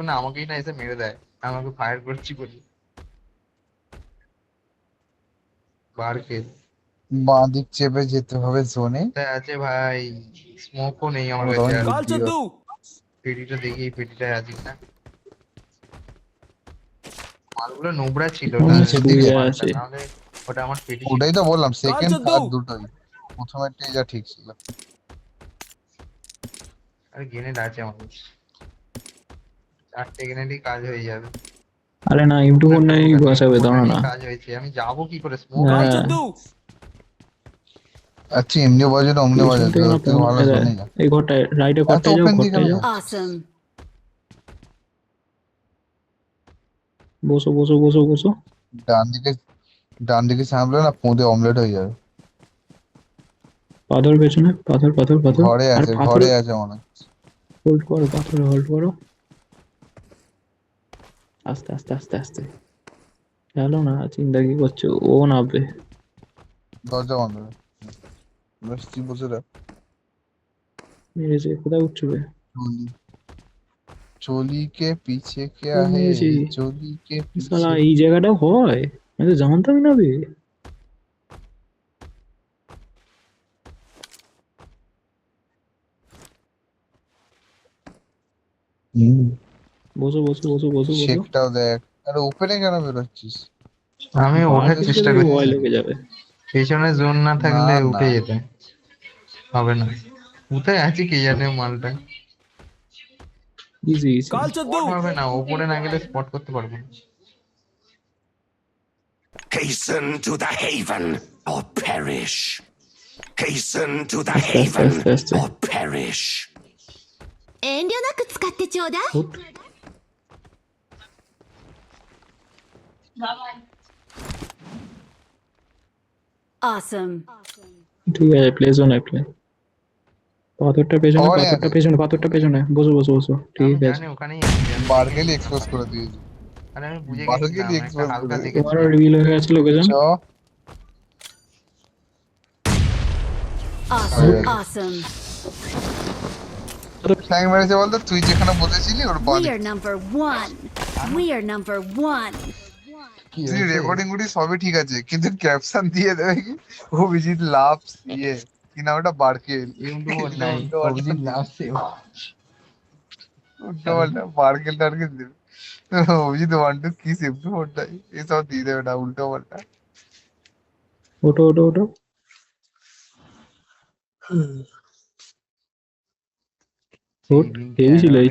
না আমাকেই না এসে মেরে দেয়, আমাকে ফায়ার করছি বলি। বারকেল বাঁ দিক চেপে যেতে হবে জোনে। কোথায় আছে ভাই? স্মোকও নেই আমার কাছে মোটামুটি আর। বুদ্ধি আছে। পেটিটা দেখি, এই পেটিটায় আছে না। মালগুলো নোংরা ছিল অনেক তাহলে নিচের সেই দিকে শুয়ে মালটা, আছে। নাহলে ওটা আমার পেটি ছিল। ওটাই তো বললাম, সেকেন্ড থার্ড দুটোই। প্রথমেরটাই যা ঠিক ছিল। আর গ্রেনেড আছে আমার কাছে, 4টে গ্রেনেডই কাজ হয়ে যাবে। আরে না, ইমটু ফোর একটা নাই লোক আছে, বসাবে, দাঁড়া নিয়েই না। কাজ হয়েছে। আমি যাবো কি করে? স্মোক হ্যাঁ, আছে। আচ্ছা এমনি বাজাতে অমনি পিছন বাজাতে, থেকে না ওর থেকে ফোন ভালো দেয়। জোনে যা। এই ঘরটায়, রাইটে এত ঘরটায় যাও, ওপেন দিকে ঘরটায় কেন যাও। যাচ্ছিস? Awesome. বসো বসো বসো বসো। ডান দিকে, ডান দিকে সামলে না পুঁতে অমলেট হয়ে যাবে। পাথর পেছনে, পাথর পাথর পাথর। ঘরে আর আছে, পাথরে ঘরে আছে মনে হয়। হোল্ড করো, পাথরে হোল্ড করো। আস্তে আস্তে আস্তে আস্তে। গেলো না, চিন্তা কি করছো? ও নামবে। দরজা বন্ধ করে বসছি, বসে থাক। মেরেছে, কোথায় উঠছবে? चोली चोली के पीछे ও क्या है? মেরেছি। चोली के শালা पीछे। এই জায়গাটাও হয়, আমি তো জানতামই না বে। বসো বসো বসো বসো বসো। শেকটাও দেখ। আরে ওপেনে কেন বেরোচ্ছিস? আমি বার ওঠার করতে চেষ্টা গেলে করছি, ভয় লেগে যাবে। পেছনে জোন না না থাকলে না, উঠে যেতে হবে না। কোথায় আছে কে জানে মালটা। Easy easy. স্পট হবে না, ওপরে না গেলে স্পট করতে পারবো না। Hasten to the haven or perish. Hasten to the আস্তে আস্তে haven আস্তে আস্তে। or perish. 遠慮なく使ってちょうだい。 উঠ। Awesome. ঠিক আছে, প্লে জোনে প্লে। পাথরটা পেছনে, ওখানে পাথরটা আছে। পেছনে, পাথরটা পেছনে। বসো বসো বসো, আমি ঠিক আছে। জানি ওখানেই আছে, আমি দেখে বার্গেলি গেছিলাম এক্সপোজ আগে। করে দিয়েছি। আরে আমি বুঝে বার্গেলি গেছিলাম, একটা এক্সপোজ হালকা করে দিয়েছি। তোমারও দেখেছিলাম। রিভিল হয়ে গেছে লোকেজন। চ Awesome. Awesome. ফ্ল্যাং মেরেছে বলতো, তুই যেখানে বসেছিলি ওর বাঁ We দিকে। are number one. We are number one. কি তুই হয়েছে? রেকর্ডিং গুলি সবই ঠিক আছে, কিন্তু ক্যাপশন দিয়ে দেবে কি অভিজিৎ লাভস ইয়ে কি নাম, ওটা বার্কেল। ইউটিউব নাই, উল্টো অভিজিৎ পাল্টা, লাভ সেভ। উল্টো পাল্টা বার্কেল টার্কেল দেবে। অভিজিৎ ওয়ান টু কি সেফটি ফোরটাই এসব দিয়ে দেবে না, উল্টো পাল্টা। ওটো ওটো ওটো। ওট, হেভি ছিল এই।